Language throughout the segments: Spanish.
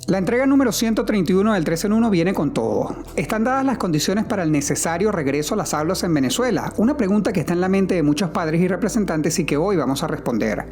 La entrega número 131 del 3 en 1 viene con todo. ¿Están dadas las condiciones para el necesario regreso a las aulas en Venezuela? Una pregunta que está en la mente de muchos padres y representantes y que hoy vamos a responder.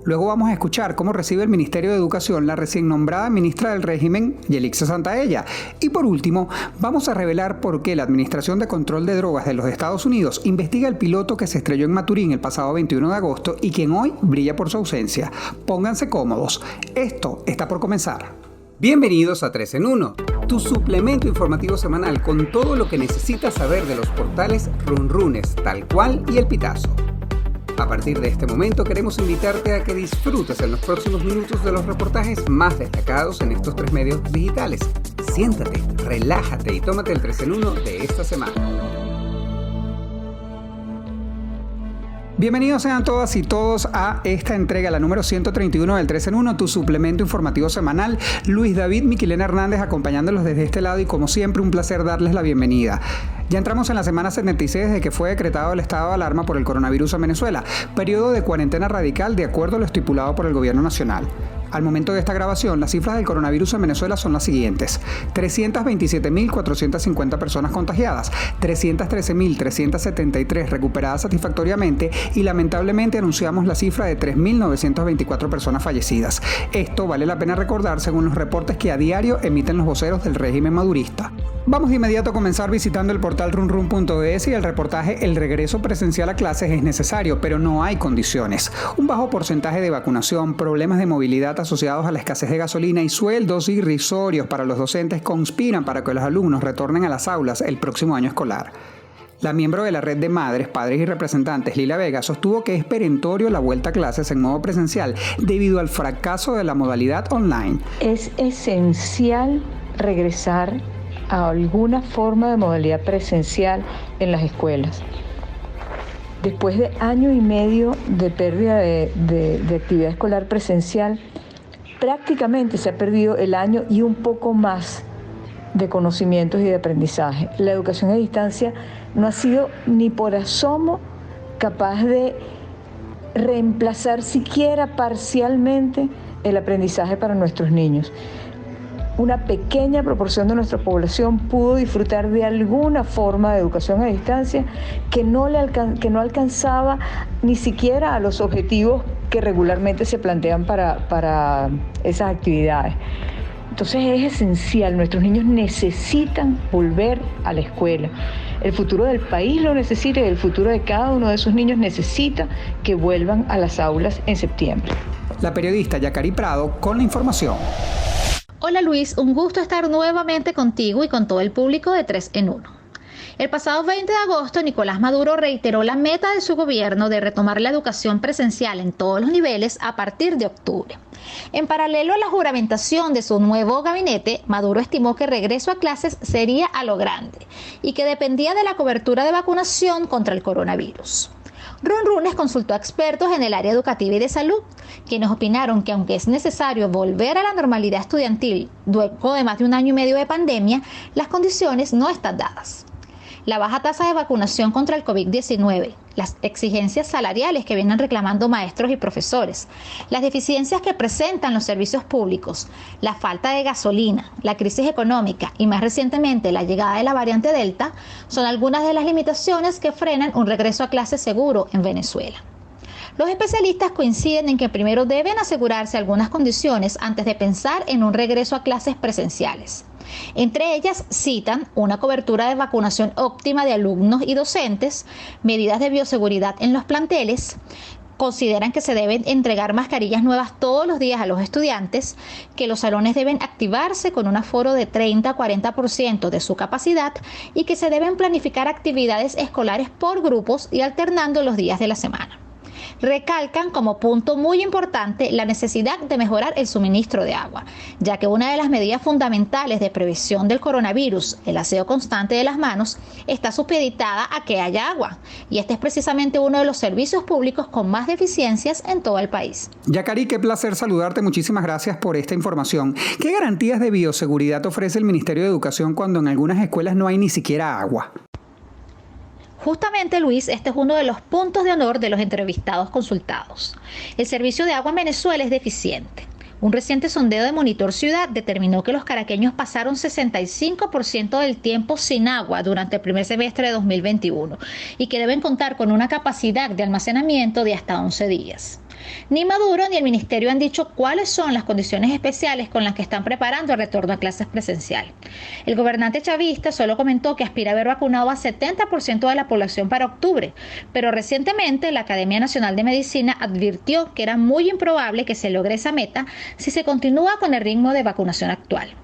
Luego vamos a escuchar cómo recibe el Ministerio de Educación la recién nombrada ministra del régimen, Yelitza Santaella. Y por último, vamos a revelar por qué la Administración de Control de Drogas de los Estados Unidos investiga el piloto que se estrelló en Maturín el pasado 21 de agosto y quien hoy brilla por su ausencia. Pónganse cómodos. Esto está por comenzar. Bienvenidos a 3 en 1, tu suplemento informativo semanal con todo lo que necesitas saber de los portales Runrunes, Tal Cual y El Pitazo. A partir de este momento queremos invitarte a que disfrutes en los próximos minutos de los reportajes más destacados en estos 3 medios digitales. Siéntate, relájate y tómate el 3 en 1 de esta semana. Bienvenidos sean todas y todos a esta entrega, la número 131 del 3 en 1, tu suplemento informativo semanal. Luis David Miquilena Hernández acompañándolos desde este lado y como siempre un placer darles la bienvenida. Ya entramos en la semana 76 desde que fue decretado el estado de alarma por el coronavirus en Venezuela, periodo de cuarentena radical de acuerdo a lo estipulado por el gobierno nacional. Al momento de esta grabación, las cifras del coronavirus en Venezuela son las siguientes: 327.450 personas contagiadas, 313.373 recuperadas satisfactoriamente y lamentablemente anunciamos la cifra de 3.924 personas fallecidas. Esto vale la pena recordar según los reportes que a diario emiten los voceros del régimen madurista. Vamos de inmediato a comenzar visitando el portal runrun.es y el reportaje El regreso presencial a clases es necesario, pero no hay condiciones. Un bajo porcentaje de vacunación, problemas de movilidad asociados a la escasez de gasolina y sueldos irrisorios para los docentes conspiran para que los alumnos retornen a las aulas el próximo año escolar. La miembro de la red de madres, padres y representantes, Lila Vega, sostuvo que es perentorio la vuelta a clases en modo presencial debido al fracaso de la modalidad online. Es esencial regresar a alguna forma de modalidad presencial en las escuelas. Después de año y medio de pérdida de actividad escolar presencial, prácticamente se ha perdido el año y un poco más de conocimientos y de aprendizaje. La educación a distancia no ha sido ni por asomo capaz de reemplazar siquiera parcialmente el aprendizaje para nuestros niños. Una pequeña proporción de nuestra población pudo disfrutar de alguna forma de educación a distancia que no alcanzaba ni siquiera a los objetivos que regularmente se plantean para esas actividades. Entonces es esencial, nuestros niños necesitan volver a la escuela. El futuro del país lo necesita y el futuro de cada uno de esos niños necesita que vuelvan a las aulas en septiembre. La periodista Yacari Prado con la información. Hola Luis, un gusto estar nuevamente contigo y con todo el público de 3 en 1. El pasado 20 de agosto, Nicolás Maduro reiteró la meta de su gobierno de retomar la educación presencial en todos los niveles a partir de octubre. En paralelo a la juramentación de su nuevo gabinete, Maduro estimó que el regreso a clases sería a lo grande y que dependía de la cobertura de vacunación contra el coronavirus. Runrunes consultó a expertos en el área educativa y de salud, quienes opinaron que aunque es necesario volver a la normalidad estudiantil luego de más de un año y medio de pandemia, las condiciones no están dadas. La baja tasa de vacunación contra el COVID-19, las exigencias salariales que vienen reclamando maestros y profesores, las deficiencias que presentan los servicios públicos, la falta de gasolina, la crisis económica y más recientemente la llegada de la variante Delta son algunas de las limitaciones que frenan un regreso a clases seguro en Venezuela. Los especialistas coinciden en que primero deben asegurarse algunas condiciones antes de pensar en un regreso a clases presenciales. Entre ellas citan una cobertura de vacunación óptima de alumnos y docentes, medidas de bioseguridad en los planteles, consideran que se deben entregar mascarillas nuevas todos los días a los estudiantes, que los salones deben activarse con un aforo de 30-40% de su capacidad y que se deben planificar actividades escolares por grupos y alternando los días de la semana. Recalcan como punto muy importante la necesidad de mejorar el suministro de agua, ya que una de las medidas fundamentales de prevención del coronavirus, el aseo constante de las manos, está supeditada a que haya agua, y este es precisamente uno de los servicios públicos con más deficiencias en todo el país. Yacari, qué placer saludarte, muchísimas gracias por esta información. ¿Qué garantías de bioseguridad ofrece el Ministerio de Educación cuando en algunas escuelas no hay ni siquiera agua? Justamente, Luis, este es uno de los puntos de honor de los entrevistados consultados. El servicio de agua en Venezuela es deficiente. Un reciente sondeo de Monitor Ciudad determinó que los caraqueños pasaron 65% del tiempo sin agua durante el primer semestre de 2021 y que deben contar con una capacidad de almacenamiento de hasta 11 días. Ni Maduro ni el ministerio han dicho cuáles son las condiciones especiales con las que están preparando el retorno a clases presencial. El gobernante chavista solo comentó que aspira a haber vacunado a 70% de la población para octubre, pero recientemente la Academia Nacional de Medicina advirtió que era muy improbable que se logre esa meta si se continúa con el ritmo de vacunación actual.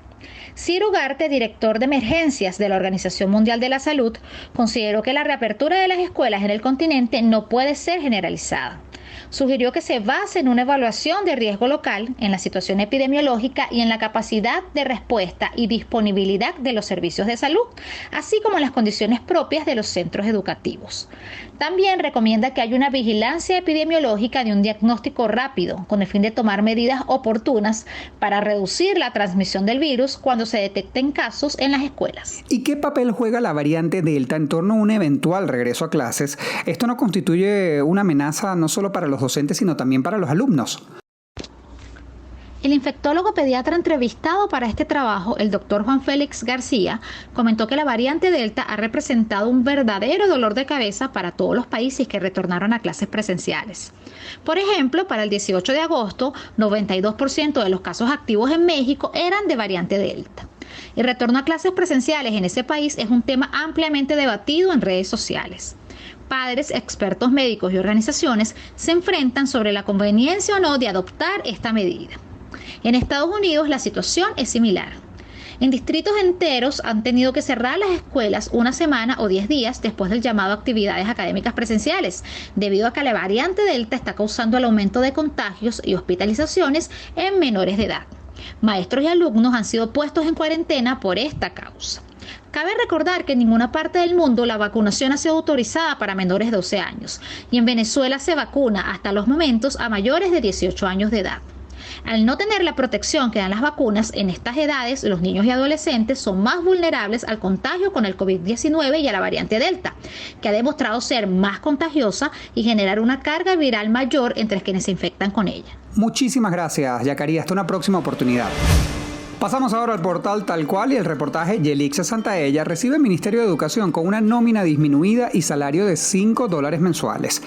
Ciro Ugarte, director de emergencias de la Organización Mundial de la Salud, consideró que la reapertura de las escuelas en el continente no puede ser generalizada. Sugirió que se base en una evaluación de riesgo local, en la situación epidemiológica y en la capacidad de respuesta y disponibilidad de los servicios de salud, así como en las condiciones propias de los centros educativos. También recomienda que haya una vigilancia epidemiológica de un diagnóstico rápido, con el fin de tomar medidas oportunas para reducir la transmisión del virus cuando se detecten casos en las escuelas. ¿Y qué papel juega la variante Delta en torno a un eventual regreso a clases? ¿Esto no constituye una amenaza no solo para los docentes, sino también para los alumnos? El infectólogo pediatra entrevistado para este trabajo, el doctor Juan Félix García, comentó que la variante Delta ha representado un verdadero dolor de cabeza para todos los países que retornaron a clases presenciales. Por ejemplo, para el 18 de agosto, 92% de los casos activos en México eran de variante Delta. El retorno a clases presenciales en ese país es un tema ampliamente debatido en redes sociales. Padres, expertos médicos y organizaciones se enfrentan sobre la conveniencia o no de adoptar esta medida. En Estados Unidos la situación es similar. En distritos enteros han tenido que cerrar las escuelas una semana o 10 días después del llamado a actividades académicas presenciales, debido a que la variante Delta está causando el aumento de contagios y hospitalizaciones en menores de edad. Maestros y alumnos han sido puestos en cuarentena por esta causa. Cabe recordar que en ninguna parte del mundo la vacunación ha sido autorizada para menores de 12 años y en Venezuela se vacuna hasta los momentos a mayores de 18 años de edad. Al no tener la protección que dan las vacunas, en estas edades los niños y adolescentes son más vulnerables al contagio con el COVID-19 y a la variante Delta, que ha demostrado ser más contagiosa y generar una carga viral mayor entre quienes se infectan con ella. Muchísimas gracias, Yacari. Hasta una próxima oportunidad. Pasamos ahora al portal Tal Cual y el reportaje Yelixa Santaella recibe el Ministerio de Educación con una nómina disminuida y salario de $5 mensuales.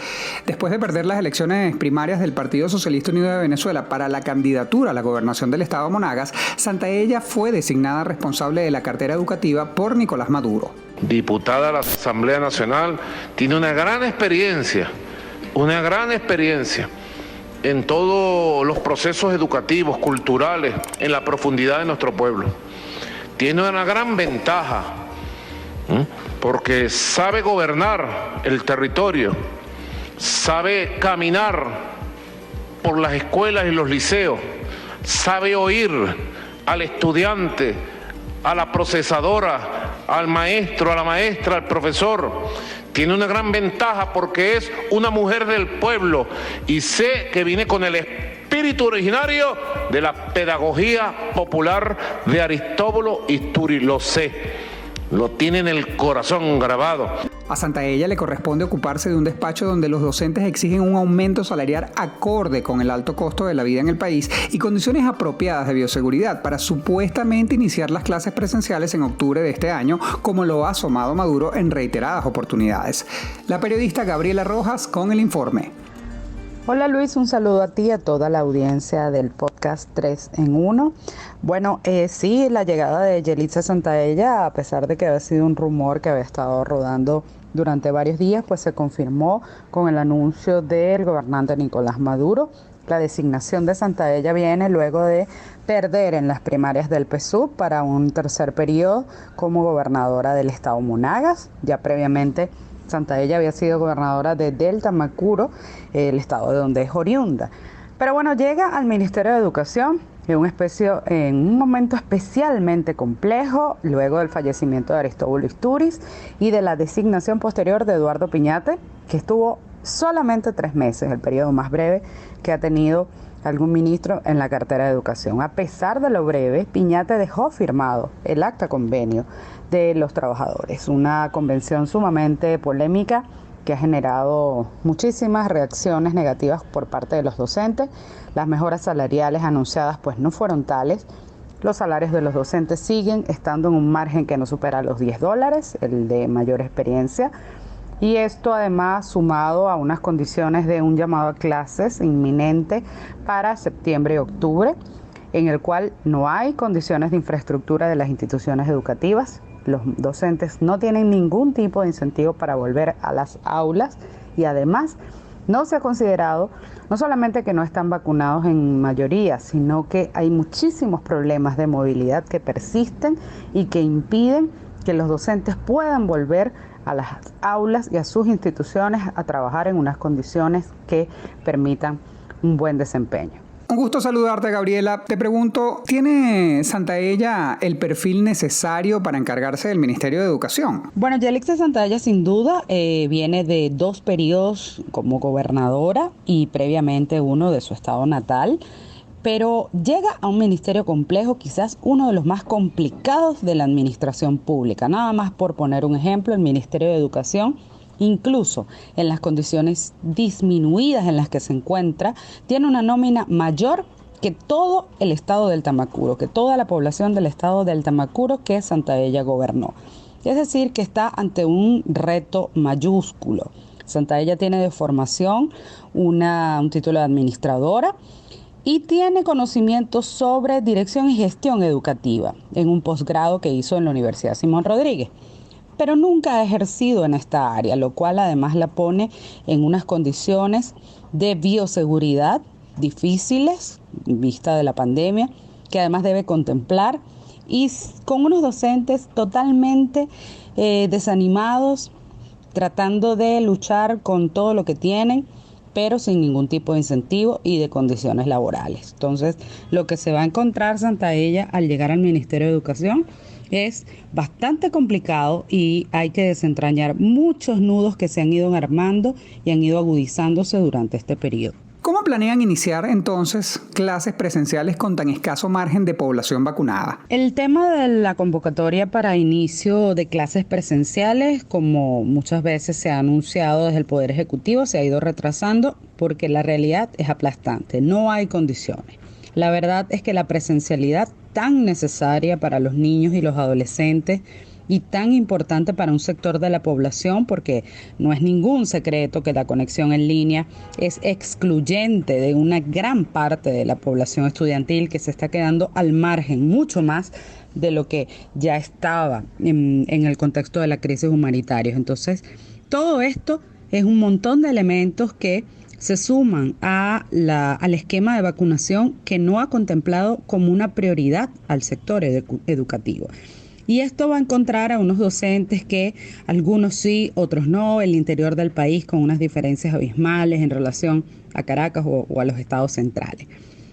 Después de perder las elecciones primarias del Partido Socialista Unido de Venezuela para la candidatura a la gobernación del estado Monagas, Santaella fue designada responsable de la cartera educativa por Nicolás Maduro. Diputada a la Asamblea Nacional, tiene una gran experiencia en todos los procesos educativos, culturales, en la profundidad de nuestro pueblo. Tiene una gran ventaja, porque sabe gobernar el territorio, sabe caminar por las escuelas y los liceos, sabe oír al estudiante, a la procesadora, al maestro, a la maestra, al profesor. Tiene una gran ventaja porque es una mujer del pueblo y sé que viene con el espíritu originario de la pedagogía popular de Aristóbulo Istúriz. Lo sé, lo tiene en el corazón grabado. A Santaella le corresponde ocuparse de un despacho donde los docentes exigen un aumento salarial acorde con el alto costo de la vida en el país y condiciones apropiadas de bioseguridad para supuestamente iniciar las clases presenciales en octubre de este año, como lo ha asomado Maduro en reiteradas oportunidades. La periodista Gabriela Rojas con el informe. Hola Luis, un saludo a ti y a toda la audiencia del podcast 3 en 1. Bueno, sí, la llegada de Yelixa Santaella, a pesar de que había sido un rumor que había estado rodando durante varios días, pues se confirmó con el anuncio del gobernante Nicolás Maduro. La designación de Santaella viene luego de perder en las primarias del PSUV para un tercer periodo como gobernadora del estado Monagas. Ya previamente Santaella había sido gobernadora de Delta Macuro, el estado de donde es oriunda. Pero bueno, llega al Ministerio de Educación en un momento especialmente complejo, luego del fallecimiento de Aristóbulo Istúriz y de la designación posterior de Eduardo Piñate, que estuvo solamente 3 meses, el periodo más breve que ha tenido algún ministro en la cartera de Educación. A pesar de lo breve, Piñate dejó firmado el acta convenio de los trabajadores, una convención sumamente polémica que ha generado muchísimas reacciones negativas por parte de los docentes. Las mejoras salariales anunciadas pues no fueron tales. Los salarios de los docentes siguen estando en un margen que no supera los $10, el de mayor experiencia. Y esto además sumado a unas condiciones de un llamado a clases inminente para septiembre y octubre, en el cual no hay condiciones de infraestructura de las instituciones educativas. Los docentes no tienen ningún tipo de incentivo para volver a las aulas y además no se ha considerado no solamente que no están vacunados en mayoría, sino que hay muchísimos problemas de movilidad que persisten y que impiden que los docentes puedan volver a las aulas y a sus instituciones a trabajar en unas condiciones que permitan un buen desempeño. Un gusto saludarte, Gabriela. Te pregunto, ¿tiene Santaella el perfil necesario para encargarse del Ministerio de Educación? Bueno, Yelixa Santaella sin duda viene de 2 periodos como gobernadora y previamente uno de su estado natal, pero llega a un ministerio complejo, quizás uno de los más complicados de la administración pública. Nada más por poner un ejemplo, el Ministerio de Educación, incluso en las condiciones disminuidas en las que se encuentra, tiene una nómina mayor que todo el estado del Tamacuro, que toda la población del estado del Tamacuro que Santaella gobernó. Es decir, que está ante un reto mayúsculo. Santaella tiene de formación un título de administradora y tiene conocimientos sobre dirección y gestión educativa en un posgrado que hizo en la Universidad Simón Rodríguez, pero nunca ha ejercido en esta área, lo cual además la pone en unas condiciones de bioseguridad difíciles, en vista de la pandemia, que además debe contemplar, y con unos docentes totalmente desanimados, tratando de luchar con todo lo que tienen, pero sin ningún tipo de incentivo y de condiciones laborales. Entonces, lo que se va a encontrar Santaella al llegar al Ministerio de Educación es bastante complicado y hay que desentrañar muchos nudos que se han ido armando y han ido agudizándose durante este periodo. ¿Cómo planean iniciar entonces clases presenciales con tan escaso margen de población vacunada? El tema de la convocatoria para inicio de clases presenciales, como muchas veces se ha anunciado desde el Poder Ejecutivo, se ha ido retrasando porque la realidad es aplastante, no hay condiciones. La verdad es que la presencialidad tan necesaria para los niños y los adolescentes y tan importante para un sector de la población, porque no es ningún secreto que la conexión en línea es excluyente de una gran parte de la población estudiantil que se está quedando al margen, mucho más de lo que ya estaba en el contexto de la crisis humanitaria. Entonces, todo esto es un montón de elementos que se suman al esquema de vacunación que no ha contemplado como una prioridad al sector educativo. Y esto va a encontrar a unos docentes que algunos sí, otros no, el interior del país con unas diferencias abismales en relación a Caracas o a los estados centrales.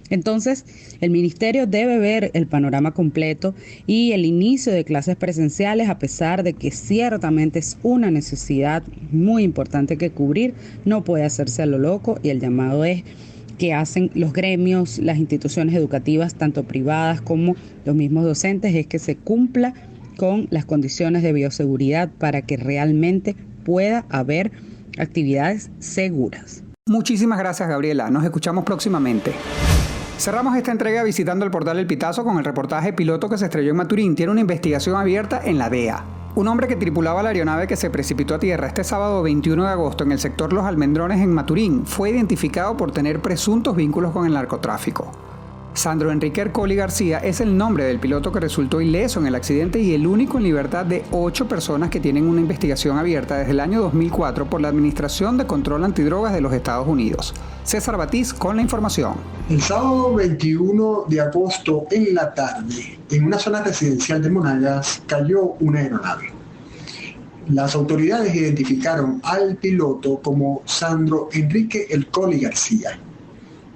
Entonces, el ministerio debe ver el panorama completo y el inicio de clases presenciales, a pesar de que ciertamente es una necesidad muy importante que cubrir, no puede hacerse a lo loco, y el llamado es que hacen los gremios, las instituciones educativas, tanto privadas como los mismos docentes, es que se cumpla con las condiciones de bioseguridad para que realmente pueda haber actividades seguras. Muchísimas gracias, Gabriela. Nos escuchamos próximamente. Cerramos esta entrega visitando el portal El Pitazo con el reportaje Piloto que se estrelló en Maturín. Tiene una investigación abierta en la DEA. Un hombre que tripulaba la aeronave que se precipitó a tierra este sábado 21 de agosto en el sector Los Almendrones en Maturín fue identificado por tener presuntos vínculos con el narcotráfico. Sandro Enrique Ercoli García es el nombre del piloto que resultó ileso en el accidente y el único en libertad de 8 personas que tienen una investigación abierta desde el año 2004 por la Administración de Control Antidrogas de los Estados Unidos. César Batiz con la información. El sábado 21 de agosto en la tarde, en una zona residencial de Monagas, cayó una aeronave. Las autoridades identificaron al piloto como Sandro Enrique Ercoli García.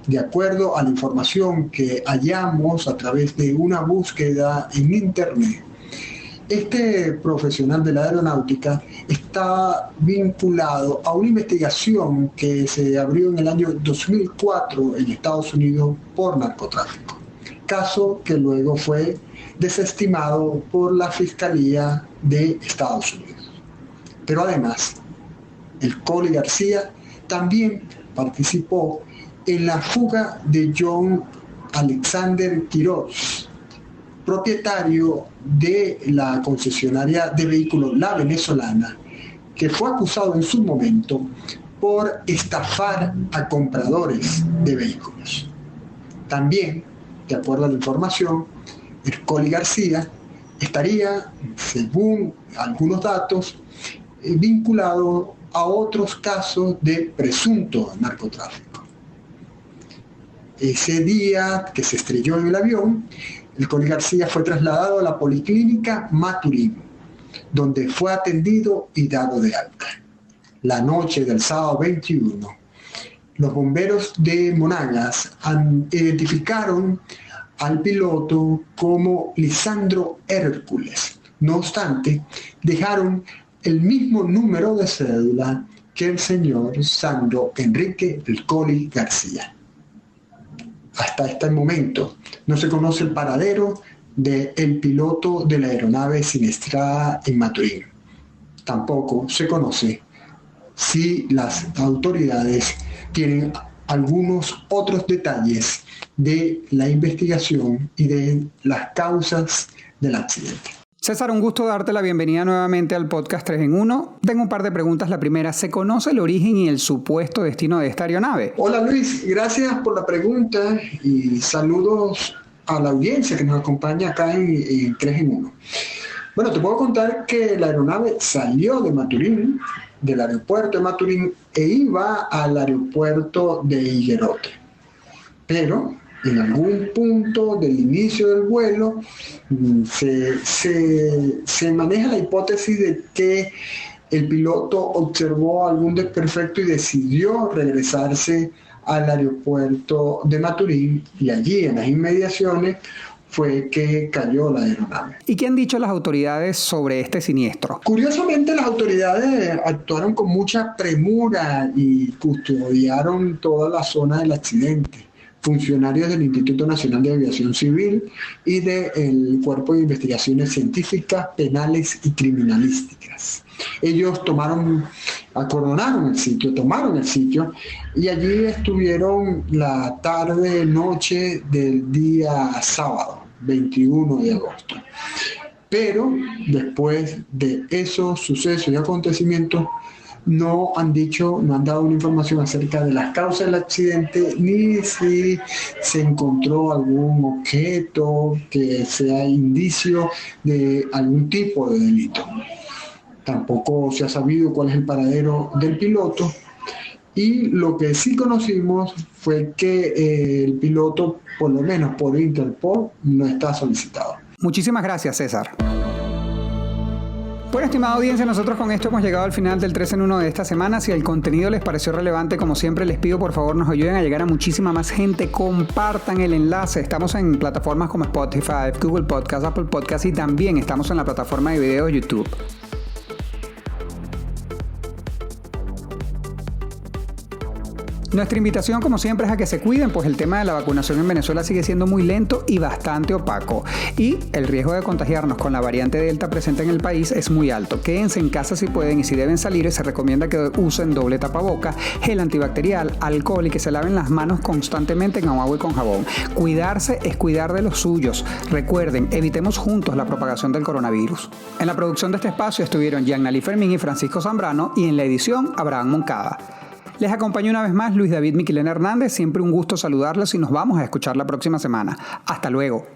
De acuerdo a la información que hallamos a través de una búsqueda en internet, este profesional de la aeronáutica está vinculado a una investigación que se abrió en el año 2004 en Estados Unidos por narcotráfico, caso que luego fue desestimado por la Fiscalía de Estados Unidos. Pero además, el Coli García, también participó en la fuga de John Alexander Quiroz, propietario de la concesionaria de vehículos La Venezolana, que fue acusado en su momento por estafar a compradores de vehículos. También, de acuerdo a la información, el Coli García estaría, según algunos datos, vinculado a otros casos de presunto narcotráfico. Ese día que se estrelló en el avión, el Coli García fue trasladado a la Policlínica Maturín, donde fue atendido y dado de alta. La noche del sábado 21, los bomberos de Monagas identificaron al piloto como Lisandro Hércules. No obstante, dejaron el mismo número de cédula que el señor Sandro Enrique El Coli García. Hasta este momento no se conoce el paradero del piloto de la aeronave siniestrada en Maturín. Tampoco se conoce si las autoridades tienen algunos otros detalles de la investigación y de las causas del accidente. César, un gusto darte la bienvenida nuevamente al podcast 3 en 1. Tengo un par de preguntas. La primera, ¿se conoce el origen y el supuesto destino de esta aeronave? Hola Luis, gracias por la pregunta y saludos a la audiencia que nos acompaña acá en 3 en 1. Bueno, te puedo contar que la aeronave salió de Maturín, del aeropuerto de Maturín, e iba al aeropuerto de Higuerote. Pero en algún punto del inicio del vuelo se maneja la hipótesis de que el piloto observó algún desperfecto y decidió regresarse al aeropuerto de Maturín, y allí en las inmediaciones fue que cayó la aeronave. ¿Y qué han dicho las autoridades sobre este siniestro? Curiosamente, las autoridades actuaron con mucha premura y custodiaron toda la zona del accidente. Funcionarios del Instituto Nacional de Aviación Civil y del Cuerpo de Investigaciones Científicas, Penales y Criminalísticas. Ellos tomaron el sitio y allí estuvieron la tarde, noche del día sábado, 21 de agosto. Pero después de esos sucesos y acontecimientos, no han dado una información acerca de las causas del accidente, ni si se encontró algún objeto que sea indicio de algún tipo de delito. Tampoco se ha sabido cuál es el paradero del piloto, y lo que sí conocimos fue que el piloto, por lo menos por Interpol, no está solicitado. Muchísimas gracias, César. Bueno, estimada audiencia, nosotros con esto hemos llegado al final del 3 en 1 de esta semana. Si el contenido les pareció relevante, como siempre les pido, por favor, nos ayuden a llegar a muchísima más gente. Compartan el enlace. Estamos en plataformas como Spotify, Google Podcast, Apple Podcast, y también estamos en la plataforma de videos YouTube. Nuestra invitación, como siempre, es a que se cuiden, pues el tema de la vacunación en Venezuela sigue siendo muy lento y bastante opaco. Y el riesgo de contagiarnos con la variante Delta presente en el país es muy alto. Quédense en casa si pueden, y si deben salir, se recomienda que usen doble tapaboca, gel antibacterial, alcohol y que se laven las manos constantemente en agua y con jabón. Cuidarse es cuidar de los suyos. Recuerden, evitemos juntos la propagación del coronavirus. En la producción de este espacio estuvieron Giannaly Fermín y Francisco Zambrano, y en la edición, Abraham Moncada. Les acompañó una vez más Luis David Miquilena Hernández. Siempre un gusto saludarlos y nos vamos a escuchar la próxima semana. Hasta luego.